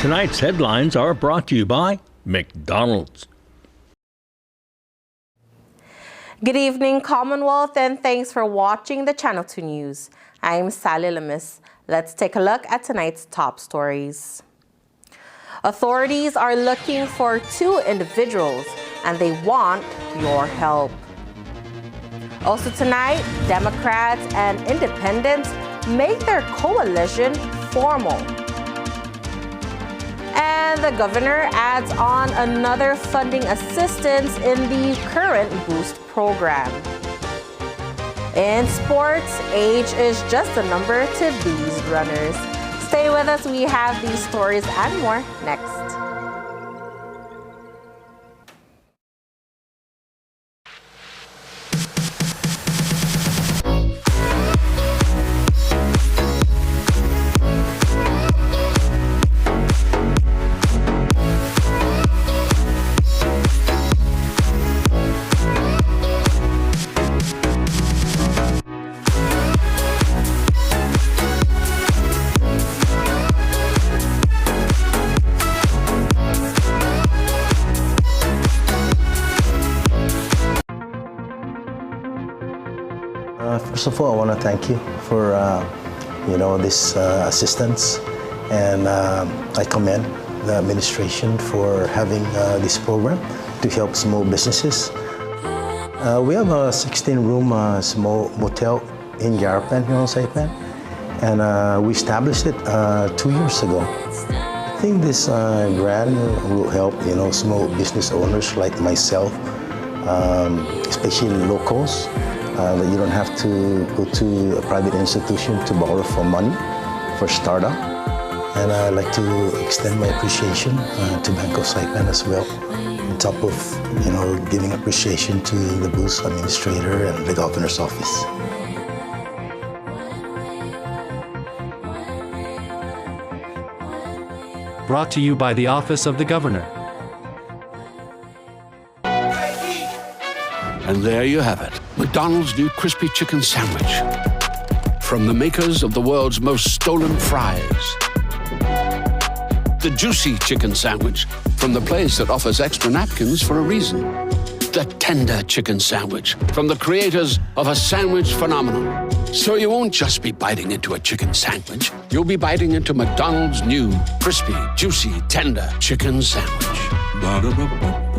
Tonight's headlines are brought to you by McDonald's. Good evening, Commonwealth, and thanks for watching the Channel 2 News. I'm Sally Lemis. Let's take a look at tonight's top stories. Authorities are looking for 2 individuals, and they want your help. Also tonight, Democrats and Independents make their coalition formal. And the governor adds on another funding assistance in the current Boost program. In sports, age is just a number to these runners. Stay with us, we have these stories and more next. First of all, I want to thank you for this assistance, and I commend the administration for having this program to help small businesses. We have a 16-room small motel in Garapan here on Saipan, and we established it 2 years ago. I think this grant will help small business owners like myself, especially locals. That you don't have to go to a private institution to borrow for money for startup. And I'd like to extend my appreciation to Bank of Saipan as well, on top of giving appreciation to the Boost administrator and the governor's office. Brought to you by the Office of the Governor. And there you have it, McDonald's new crispy chicken sandwich. From the makers of the world's most stolen fries. The juicy chicken sandwich from the place that offers extra napkins for a reason. The tender chicken sandwich from the creators of a sandwich phenomenon. So you won't just be biting into a chicken sandwich, you'll be biting into McDonald's new crispy, juicy, tender chicken sandwich. Ba-da-ba-ba-ba.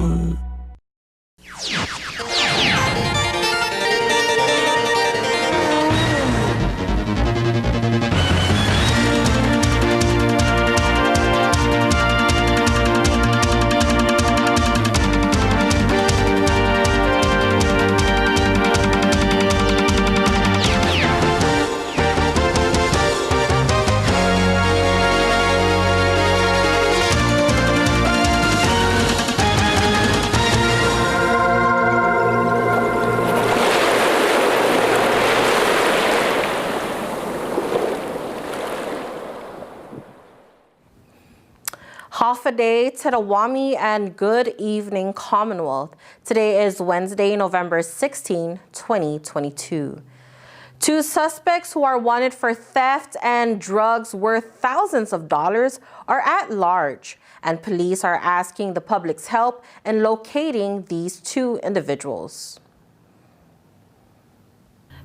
Half a day to the Wami and good evening, Commonwealth. Today is Wednesday, November 16, 2022. 2 suspects who are wanted for theft and drugs worth thousands of dollars are at large, and police are asking the public's help in locating these 2 individuals.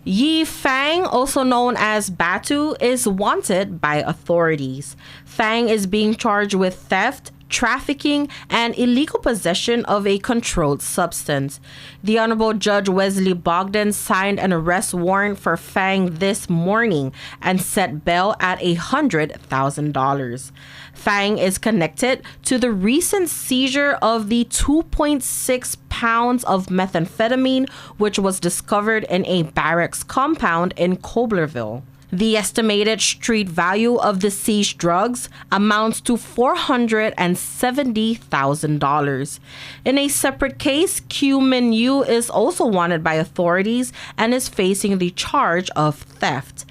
Yi Fang, also known as Batu, is wanted by authorities. Fang is being charged with theft, trafficking, and illegal possession of a controlled substance. The Honorable Judge Wesley Bogdan signed an arrest warrant for Fang this morning and set bail at $100,000. Fang is connected to the recent seizure of the 2.6 pounds of methamphetamine, which was discovered in a barracks compound in Coblerville. The estimated street value of the seized drugs amounts to $470,000. In a separate case, Q Min Yu is also wanted by authorities and is facing the charge of theft.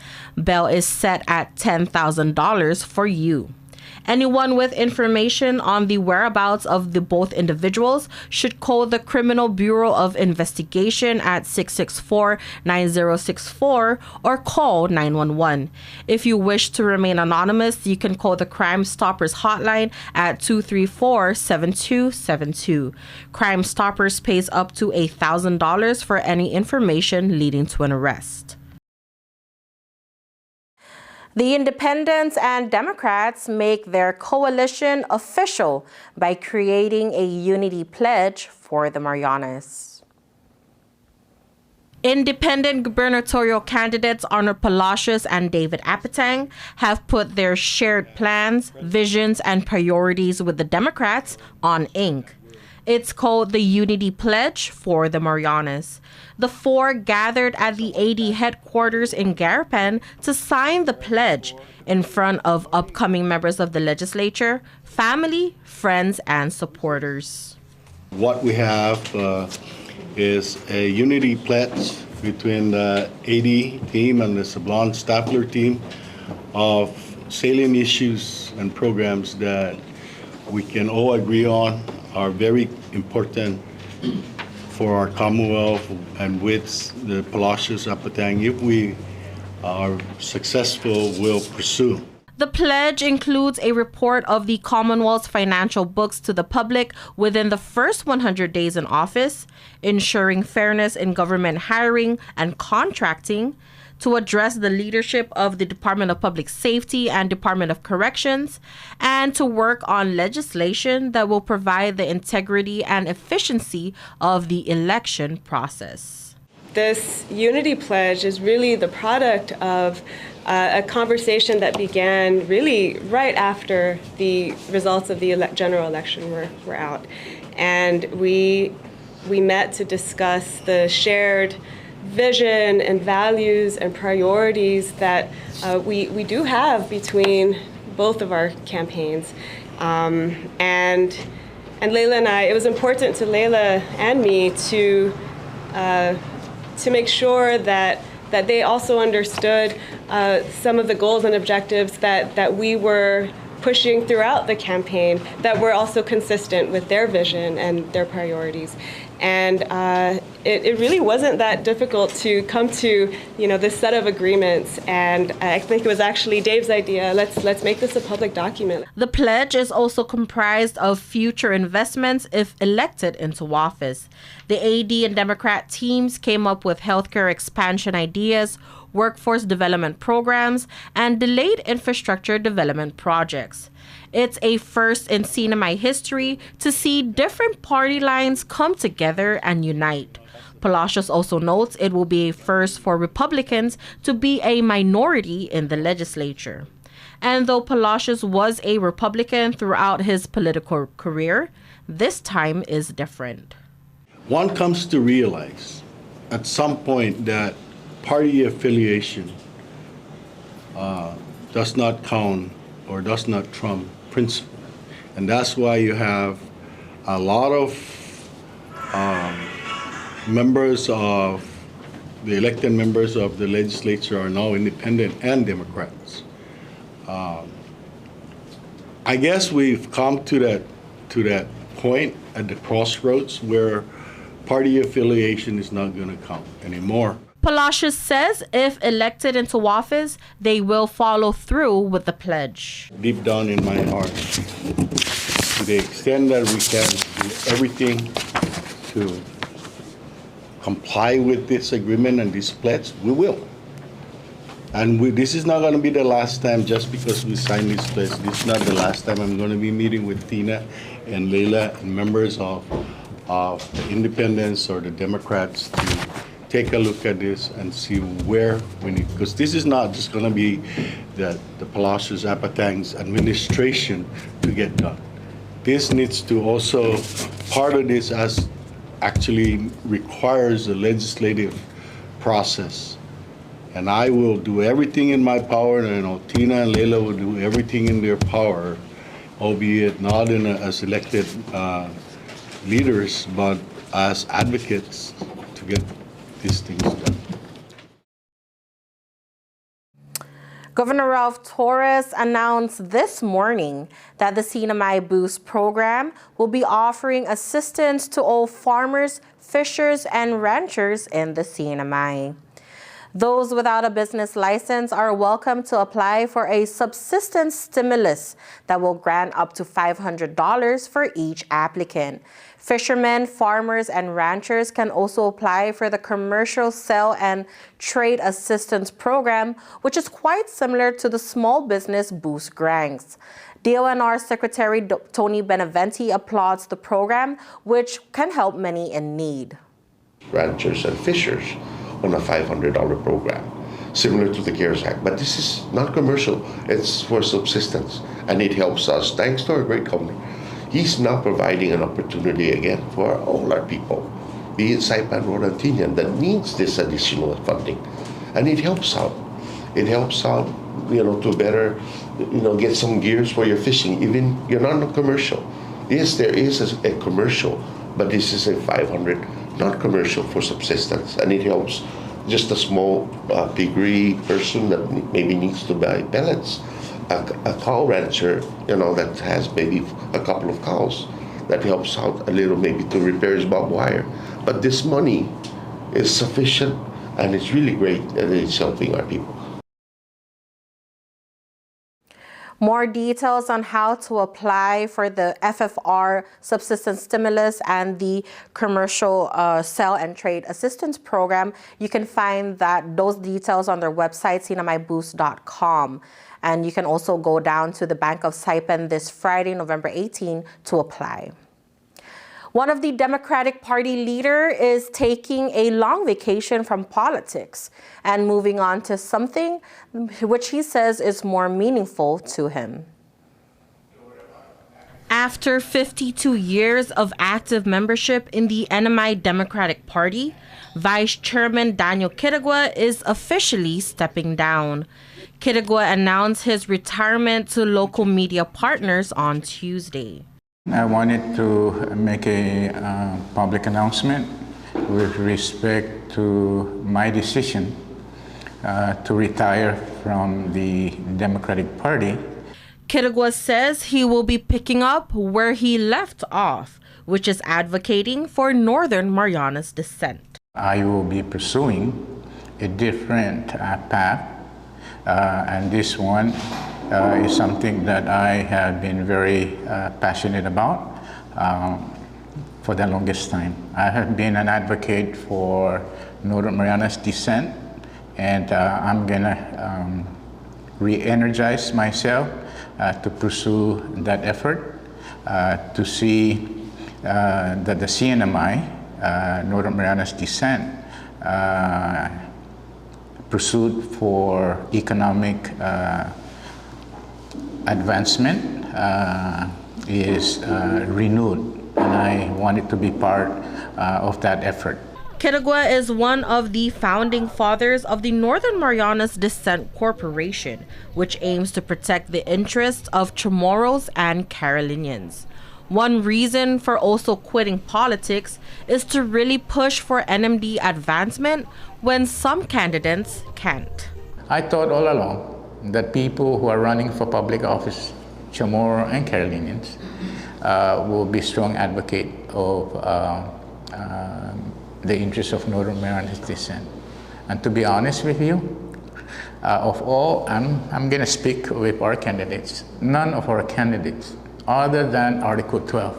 Bail is set at $10,000 for Yu. Anyone with information on the whereabouts of the both individuals should call the Criminal Bureau of Investigation at 664-9064 or call 911. If you wish to remain anonymous, you can call the Crime Stoppers hotline at 234-7272. Crime Stoppers pays up to $1,000 for any information leading to an arrest. The Independents and Democrats make their coalition official by creating a unity pledge for the Marianas. Independent gubernatorial candidates Arnold Palacios and David Apatang have put their shared plans, visions, and priorities with the Democrats on ink. It's called the Unity Pledge for the Marianas. The four gathered at the AD headquarters in Garapan to sign the pledge in front of upcoming members of the legislature, family, friends, and supporters. What we have is a unity pledge between the AD team and the Sablon Stapler team of salient issues and programs that we can all agree on are very important for our Commonwealth and with the Palacios Apatang. If we are successful, we'll pursue. The pledge includes a report of the Commonwealth's financial books to the public within the first 100 days in office, ensuring fairness in government hiring and contracting, to address the leadership of the Department of Public Safety and Department of Corrections, and to work on legislation that will provide the integrity and efficiency of the election process. This Unity Pledge is really the product of a conversation that began really right after the results of the general election were out. And we met to discuss the shared vision and values and priorities that we do have between both of our campaigns. And Layla and I, it was important to Layla and me to make sure that they also understood some of the goals and objectives that we were pushing throughout the campaign, that were also consistent with their vision and their priorities. And it really wasn't that difficult to come to, this set of agreements. And I think it was actually Dave's idea. Let's make this a public document. The pledge is also comprised of future investments if elected into office. The AD and Democrat teams came up with healthcare expansion ideas, workforce development programs, and delayed infrastructure development projects. It's a first in CNMI history to see different party lines come together and unite. Palacios also notes it will be a first for Republicans to be a minority in the legislature. And though Palacios was a Republican throughout his political career, this time is different. One comes to realize at some point that party affiliation does not count or does not trump principle. And that's why you have a lot of members of the elected members of the legislature are now independent and Democrats. I guess we've come to that point at the crossroads where party affiliation is not going to count anymore. Palacios says if elected into office, they will follow through with the pledge. Deep down in my heart, to the extent that we can do everything to comply with this agreement and this pledge, we will. And this is not going to be the last time just because we signed this pledge. This is not the last time I'm going to be meeting with Tina and Layla and members of the Independents or the Democrats to take a look at this and see where we need, because this is not just going to be the Palacios Apatang's administration to get done. This needs to also, part of this as actually requires a legislative process. And I will do everything in my power, and Tina and Layla will do everything in their power, albeit not as elected leaders, but as advocates to get these things done. Governor Ralph Torres announced this morning that the CNMI Boost program will be offering assistance to all farmers, fishers, and ranchers in the CNMI. Those without a business license are welcome to apply for a subsistence stimulus that will grant up to $500 for each applicant. Fishermen, farmers, and ranchers can also apply for the Commercial Sale and Trade Assistance Program, which is quite similar to the Small Business Boost grants. DONR Secretary Tony Beneventi applauds the program, which can help many in need. Ranchers and fishers on a $500 program, similar to the CARES Act. But this is not commercial, it's for subsistence. And it helps us, thanks to our great governor. He's now providing an opportunity again for all our people, be it Saipan or Antinian, that needs this additional funding. And it helps out. It helps out, to better, get some gears for your fishing. Even you're not a commercial. Yes, there is a commercial, but this is a 500 not commercial for subsistence, and it helps just a small piggery person that maybe needs to buy pellets, a cow rancher, that has maybe a couple of cows, that helps out a little maybe to repair his barbed wire. But this money is sufficient, and it's really great, and it's helping our people. More details on how to apply for the FFR subsistence stimulus and the Commercial Sale and Trade Assistance Program, you can find those details on their website, cnmiboost.com. And you can also go down to the Bank of Saipan this Friday, November 18, to apply. One of the Democratic Party leader is taking a long vacation from politics and moving on to something which he says is more meaningful to him. After 52 years of active membership in the NMI Democratic Party, Vice Chairman Daniel Kitagua is officially stepping down. Kitagua announced his retirement to local media partners on Tuesday. I wanted to make a public announcement with respect to my decision to retire from the Democratic Party. Kitagua says he will be picking up where he left off, which is advocating for Northern Marianas descent. I will be pursuing a different path, and this one is something that I have been very passionate about for the longest time. I have been an advocate for Northern Marianas descent, and I'm gonna re-energize myself to pursue that effort, to see that the CNMI, Northern Marianas descent, pursuit for economic advancement is renewed, and I wanted to be part of that effort. Kitagua is one of the founding fathers of the Northern Marianas Descent Corporation, which aims to protect the interests of Chamorros and Carolinians. One reason for also quitting politics is to really push for NMD advancement when some candidates can't. I thought all along that people who are running for public office, Chamorro and Carolinians, will be strong advocate of the interests of Northern Marianas descent. And to be honest with you, of all, I'm going to speak with our candidates. None of our candidates, other than Article 12,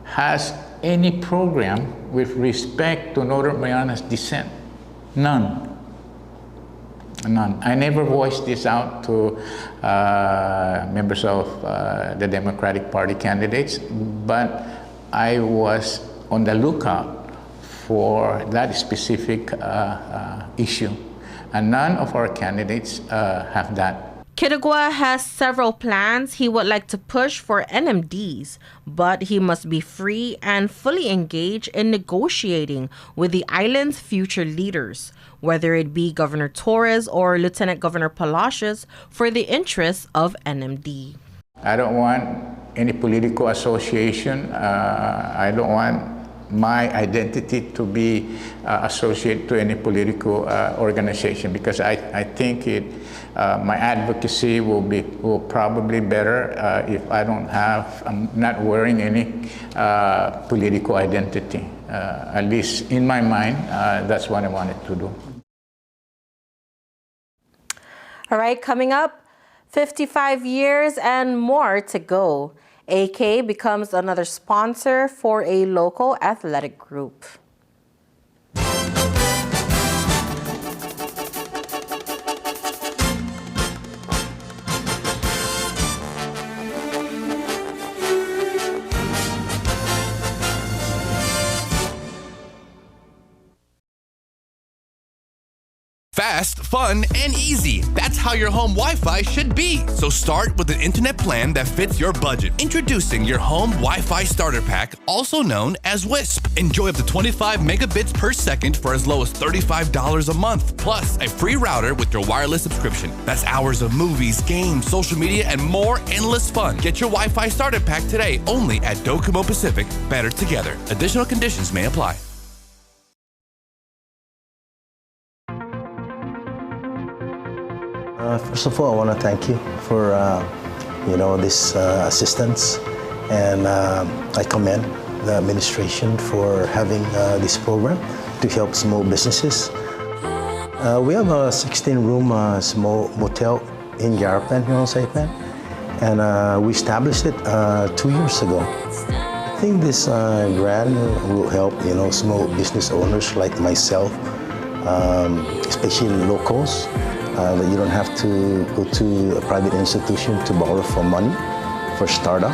has any program with respect to Northern Marianas descent. None. None. I never voiced this out to members of the Democratic Party candidates, but I was on the lookout for that specific issue, and none of our candidates have that. Kitagua has several plans he would like to push for NMDs, but he must be free and fully engaged in negotiating with the island's future leaders, whether it be Governor Torres or Lieutenant Governor Palacios, for the interests of NMD. I don't want any political association. I don't want my identity to be associated to any political organization, because I think my advocacy will probably better if I'm not wearing any political identity. At least in my mind, that's what I wanted to do. All right, coming up, 55 years and more to go. AK becomes another sponsor for a local athletic group. Fast, fun, and easy. That's how your home Wi-Fi should be. So start with an internet plan that fits your budget. Introducing your home Wi-Fi starter pack, also known as WISP. Enjoy up to 25 megabits per second for as low as $35 a month. Plus, a free router with your wireless subscription. That's hours of movies, games, social media, and more endless fun. Get your Wi-Fi starter pack today only at Docomo Pacific. Better together. Additional conditions may apply. First of all, I want to thank you for this assistance, and I commend the administration for having this program to help small businesses. We have a 16-room small motel in Garapan here on Saipan, and we established it 2 years ago. I think this grant will help small business owners like myself, especially locals. That you don't have to go to a private institution to borrow for money for startup.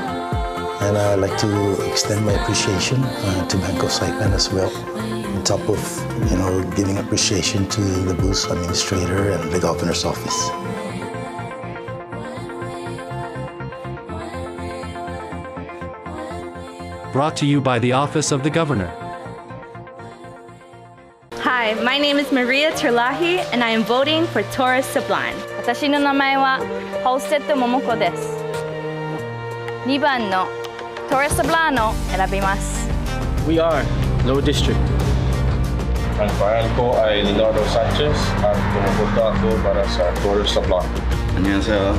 And I'd like to extend my appreciation to Bank of Saipan as well, on top of giving appreciation to the booth administrator and the governor's office. Brought to you by the Office of the Governor. Hi, my name is Maria Terlahi, and I am voting for Torres Sablan. 私の名前はホーステッド桃子です。2番の Torres Sablan を選びます。We are Low District. Ang pangalan ko ay Leonardo Sanchez at pumupunta ako para sa Torres Sablan. 안녕하세요.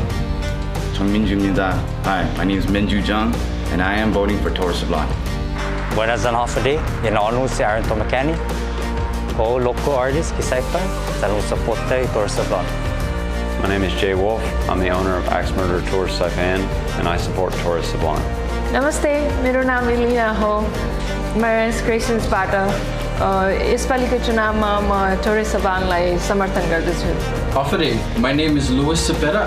정민주입니다. Hi, my name is Minju Jung, and I am voting for Torres Sablan. Buenas and Hafadi, inaonu si Aaron Tomakani. Ko local artist Kisaipan, salud soporte Torres Sablan. My name is Jay Wolf. I'm the owner of Axe Murder Tours Saipan, and I support Torres Sablan. Namaste, मेरो नाम इलिना हो. मैं creations बाट यसपालिको चुनावमा म Torres सबलानलाई समर्थन गर्दछु. Hafadi, my name is Luis Cepeda,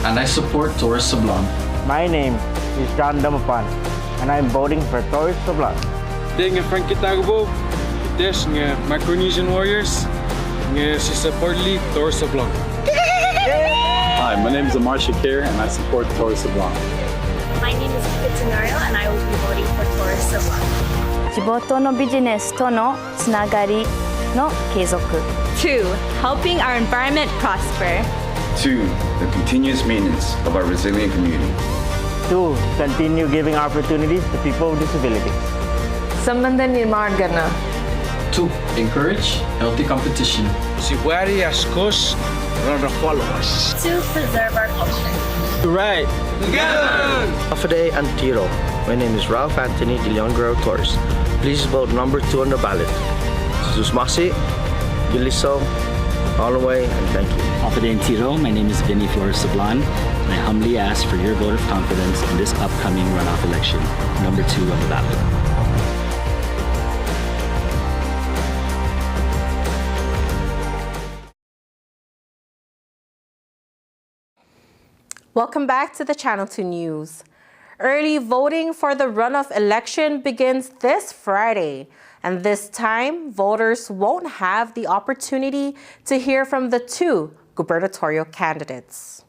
and I support Torres Sablan. My name is John Damapan, and I am voting for Torres Sablan. Ding Frank Kitagbo. Des ng Micronesian Warriors, ng si support league Torres Sablan. Hi, my name is Amar Shakir, and I support Torres Sablan. My name is Kit Tenorio, and I will be voting for Torres Sablan. 地元のビジネスとのつながりの継続. 2. Helping our environment prosper. 2. The continuous maintenance of our resilient community. 2. Continue giving opportunities to people with disabilities. सम्बन्ध निर्माण गर्न. 2. Encourage healthy competition. Si Wari Ascos, run followers. 2. Preserve our culture. Right. Together! Hafade Antiro. My name is Ralph Anthony De Leon Guerrero Torres. Please vote number 2 on the ballot. Susmasi, Giliso, Holloway, and thank you. Hafade Antiro. My name is Vinny Flores Sablan, and I humbly ask for your vote of confidence in this upcoming runoff election, number 2 on the ballot. Welcome back to the Channel 2 News. Early voting for the runoff election begins this Friday, and this time, voters won't have the opportunity to hear from the 2 gubernatorial candidates.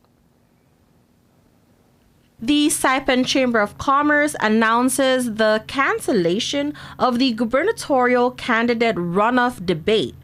The Saipan Chamber of Commerce announces the cancellation of the gubernatorial candidate runoff debate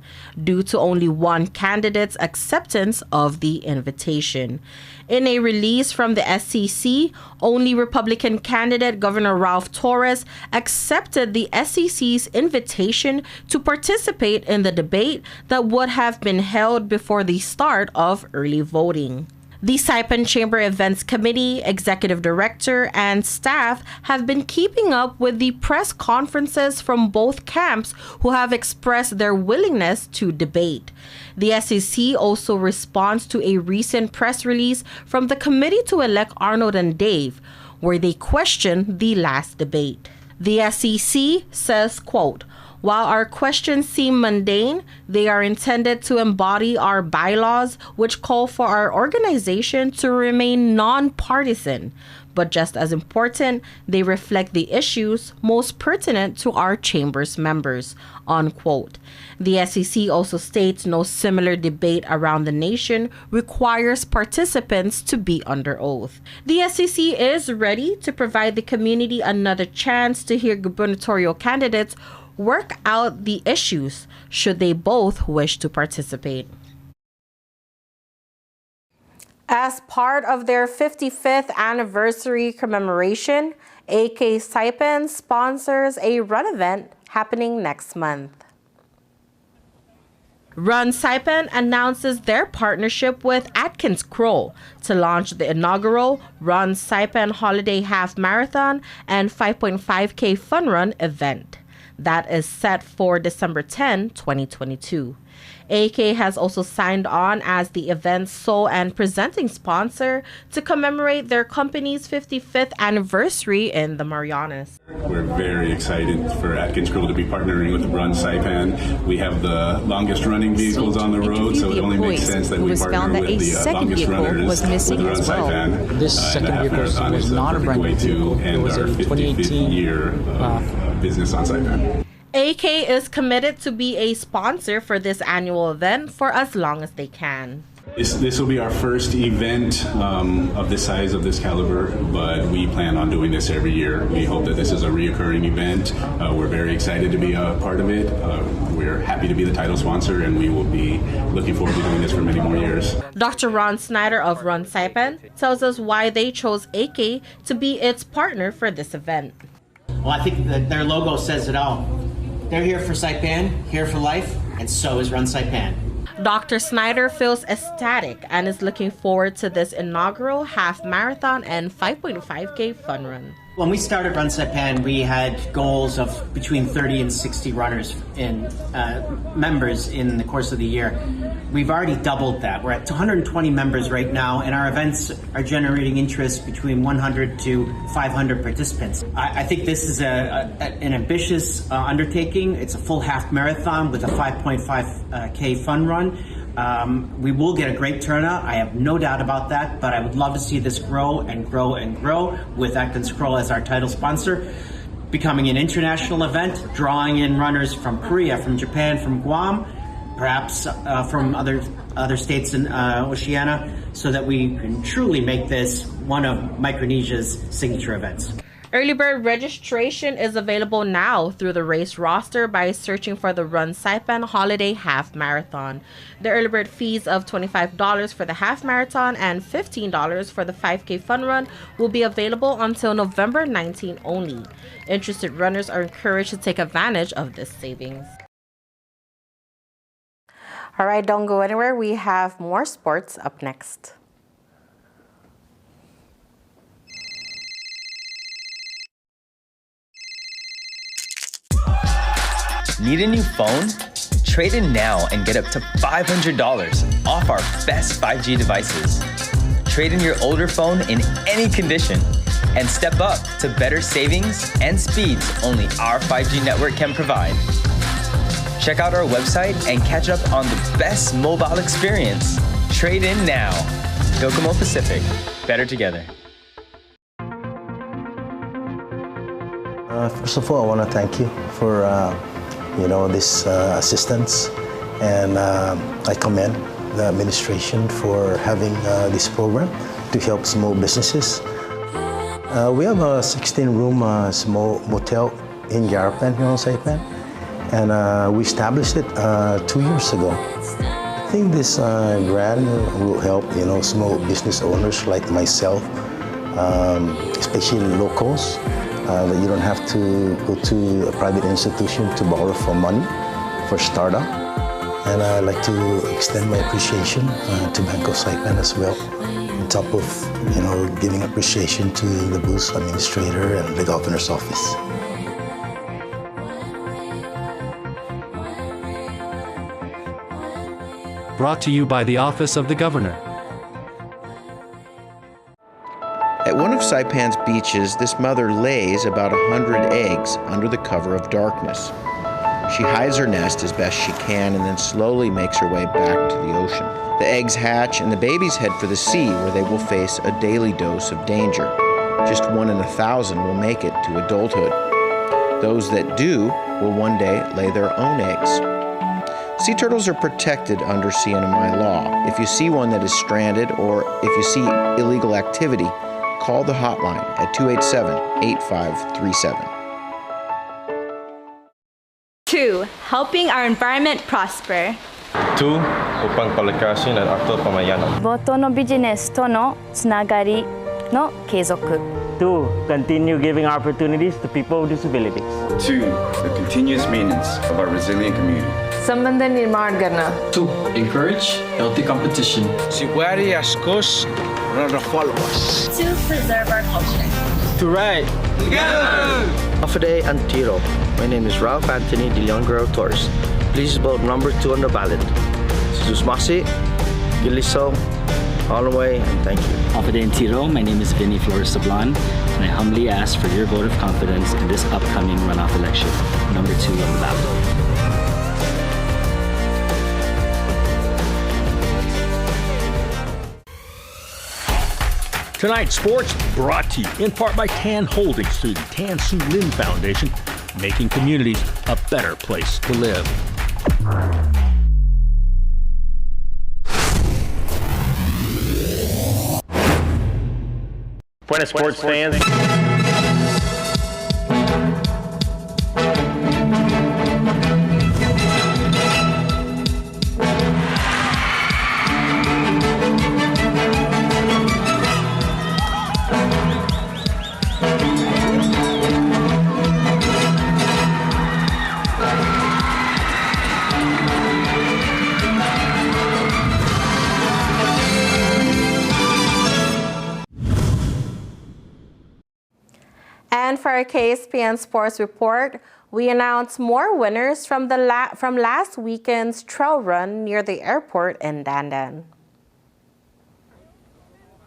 due to only one candidate's acceptance of the invitation. In a release from the SEC, only Republican candidate Governor Ralph Torres accepted the SEC's invitation to participate in the debate that would have been held before the start of early voting. The Saipan Chamber Events Committee, Executive Director, and staff have been keeping up with the press conferences from both camps who have expressed their willingness to debate. The SEC also responds to a recent press release from the committee to elect Arnold and Dave, where they question the last debate. The SEC says, quote, "While our questions seem mundane, they are intended to embody our bylaws, which call for our organization to remain nonpartisan. But just as important, they reflect the issues most pertinent to our chamber's members," unquote. The SEC also states no similar debate around the nation requires participants to be under oath. The SEC is ready to provide the community another chance to hear gubernatorial candidates work out the issues should they both wish to participate. As part of their 55th anniversary commemoration, AK Saipan sponsors a run event happening next month. Run Saipan announces their partnership with Atkins Kroll to launch the inaugural Run Saipan Holiday Half Marathon and 5.5K Fun Run event. That is set for December 10, 2022. AK has also signed on as the event's sole and presenting sponsor to commemorate their company's 55th anniversary in the Marianas. We're very excited for Atkins Kroll to be partnering with Run Saipan. We have the longest running vehicles on the road, so it only makes sense that we partner with the longest runners with Run Saipan. This second vehicle was not a brand new vehicle. It was a 2018 year business on Saipan. AK is committed to be a sponsor for this annual event for as long as they can. This will be our first event of this size, of this caliber, but we plan on doing this every year. We hope that this is a reoccurring event. We're very excited to be a part of it. We're happy to be the title sponsor, and we will be looking forward to doing this for many more years. Dr. Ron Snyder of Run Saipan tells us why they chose AK to be its partner for this event. Well, I think that their logo says it all. They're here for Saipan, here for life, and so is Run Saipan. Dr. Snyder feels ecstatic and is looking forward to this inaugural half marathon and 5.5K fun run. When we started Run Saipan, we had goals of between 30 and 60 runners in members in the course of the year. We've already doubled that. We're at 120 members right now, and our events are generating interest between 100 to 500 participants. I think this is an ambitious undertaking. It's a full half marathon with a 5.5K fun run. We will get a great turnout, I have no doubt about that, but I would love to see this grow and grow and grow with Atkins Kroll as our title sponsor, becoming an international event, drawing in runners from Korea, from Japan, from Guam, perhaps from other states in Oceania, so that we can truly make this one of Micronesia's signature events. Early bird registration is available now through the race roster by searching for the Run Saipan Holiday Half Marathon. The early bird fees of $25 for the half marathon and $15 for the 5K fun run will be available until November 19 only. Interested runners are encouraged to take advantage of this savings. All right, don't go anywhere. We have more sports up next. Need a new phone? Trade in now and get up to $500 off our best 5G devices. Trade in your older phone in any condition and step up to better savings and speeds only our 5G network can provide. Check out our website and catch up on the best mobile experience. Trade in now. Docomo Pacific. Better together. First of all, I want to thank you for this assistance, and I commend the administration for having this program to help small businesses. We have a 16-room small motel in Garapan here on Saipan, and we established it 2 years ago. I think this grant will help, small business owners like myself, especially locals, that you don't have to go to a private institution to borrow for money for startup. And I'd like to extend my appreciation to Bank of Saipan as well, on top of giving appreciation to the booth administrator and the governor's office. Brought to you by the Office of the Governor. At one of Saipan's beaches, this mother lays about 100 eggs under the cover of darkness. She hides her nest as best she can and then slowly makes her way back to the ocean. The eggs hatch and the babies head for the sea, where they will face a daily dose of danger. Just 1 in 1,000 will make it to adulthood. Those that do will one day lay their own eggs. Sea turtles are protected under CNMI law. If you see one that is stranded or if you see illegal activity, call the hotline at 287-8537. 2. Helping our environment prosper. 2. Upang palakasin ang ato pamayanan. Boto no business to no tsunagari no keizoku. 2. Continue giving opportunities to people with disabilities. 2. The continuous maintenance of our resilient community. संबंध निर्माण करना. 2. Encourage healthy competition. Siguari askos rara followers. To preserve our culture. To ride together. Afide Antiro. My name is Ralph Anthony de Leon Guerrero Torres. Please vote number 2 on the ballot. Susmasi, Giliso, Holloway, and thank you. Afide Antiro. My name is Vinny Flores Sablan, and I humbly ask for your vote of confidence in this upcoming runoff election. Number 2 on the ballot. Tonight's sports brought to you in part by Tan Holdings through the Tan Su Lin Foundation, making communities a better place to live. Buenas sports fans. And for our KSPN Sports Report, we announced more winners from last weekend's trail run near the airport in Dandan.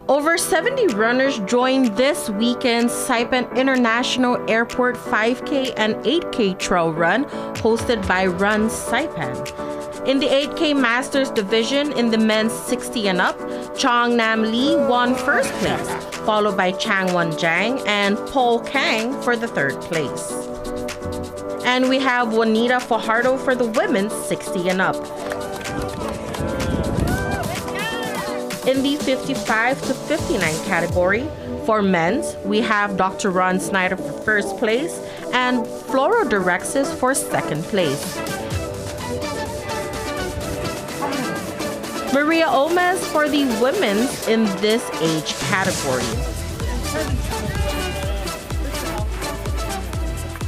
Over 70 runners joined this weekend's Saipan International Airport 5K and 8K trail run hosted by Run Saipan. In the 8K Masters division in the men's 60 and up, Chong Nam Lee won first place, followed by Chang Won Jang and Paul Kang for the third place. And we have Juanita Fajardo for the women's 60 and up. In the 55 to 59 category, for men's, we have Dr. Ron Snyder for first place and Floro Direxis for second place. Maria Omes for the women's in this age category.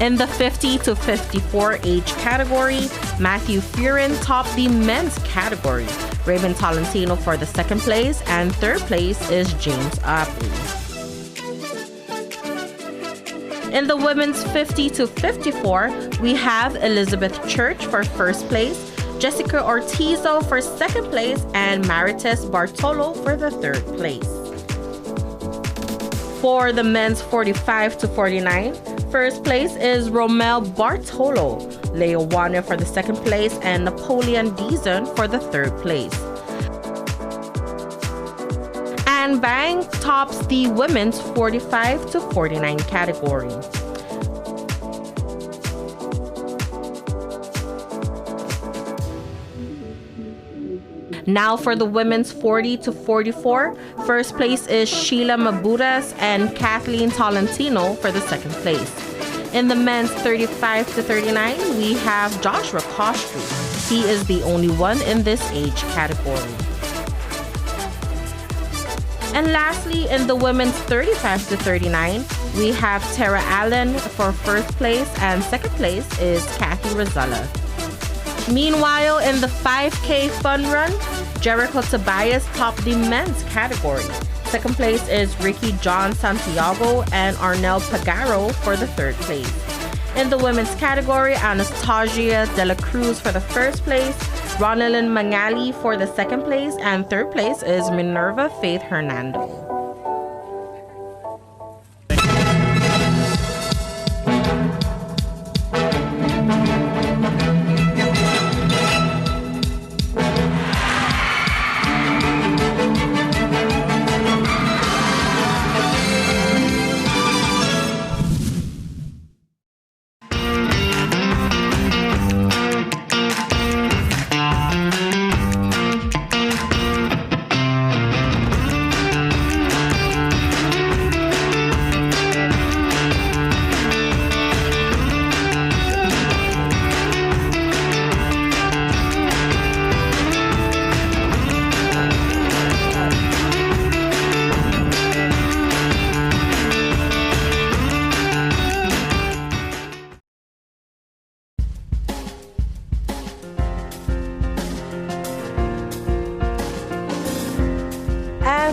In the 50 to 54 age category, Matthew Furin topped the men's category. Raymond Tolentino for the second place, and third place is James Apley. In the women's 50 to 54, we have Elizabeth Church for first place, Jessica Ortizo for second place, and Marites Bartolo for the third place. For the men's 45 to 49, first place is Romel Bartolo, Leo Warner for the second place, and Napoleon Dizon for the third place. And Bang tops the women's 45 to 49 category. Now for the women's 40 to 44, first place is Sheila Mabudas and Kathleen Tolentino for the second place. In the men's 35 to 39, we have Joshua Kostru. He is the only one in this age category. And lastly, in the women's 35 to 39, we have Tara Allen for first place, and second place is Kathy Rosella. Meanwhile, in the 5K fun run, Jericho Tobias topped the men's category. Second place is Ricky John Santiago and Arnel Pagaro for the third place. In the women's category, Anastasia De La Cruz for the first place, Ronalyn Mangali for the second place, and third place is Minerva Faith Hernando.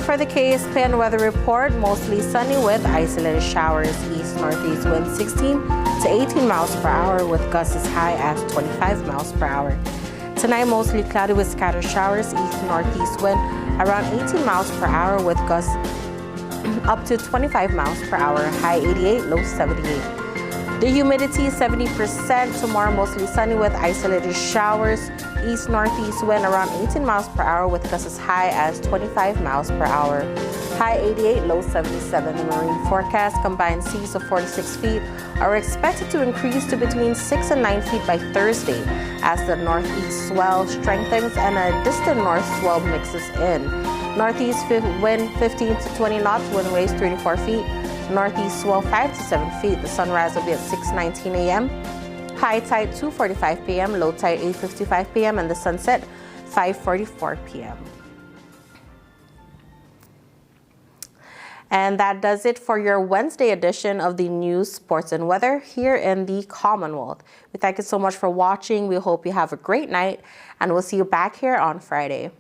For the KSPN weather report, mostly sunny with isolated showers, east-northeast winds 16 to 18 miles per hour with gusts as high as 25 miles per hour. Tonight, mostly cloudy with scattered showers, east-northeast wind around 18 miles per hour with gusts up to 25 miles per hour, high 88, low 78. The humidity is 70%. Tomorrow, mostly sunny with isolated showers. East-northeast wind around 18 miles per hour with gusts as high as 25 miles per hour. High 88, low 77. The marine forecast, combined seas of 46 feet are expected to increase to between 6 and 9 feet by Thursday as the northeast swell strengthens and a distant north swell mixes in. Northeast wind 15 to 20 knots, wind waves 3 to 4 feet. Northeast swell 5 to 7 feet. The sunrise will be at 6:19 a.m. High tide 2:45 p.m., low tide 8:55 p.m., and the sunset 5:44 p.m. And that does it for your Wednesday edition of the news, sports, and weather here in the Commonwealth. We thank you so much for watching. We hope you have a great night, and we'll see you back here on Friday.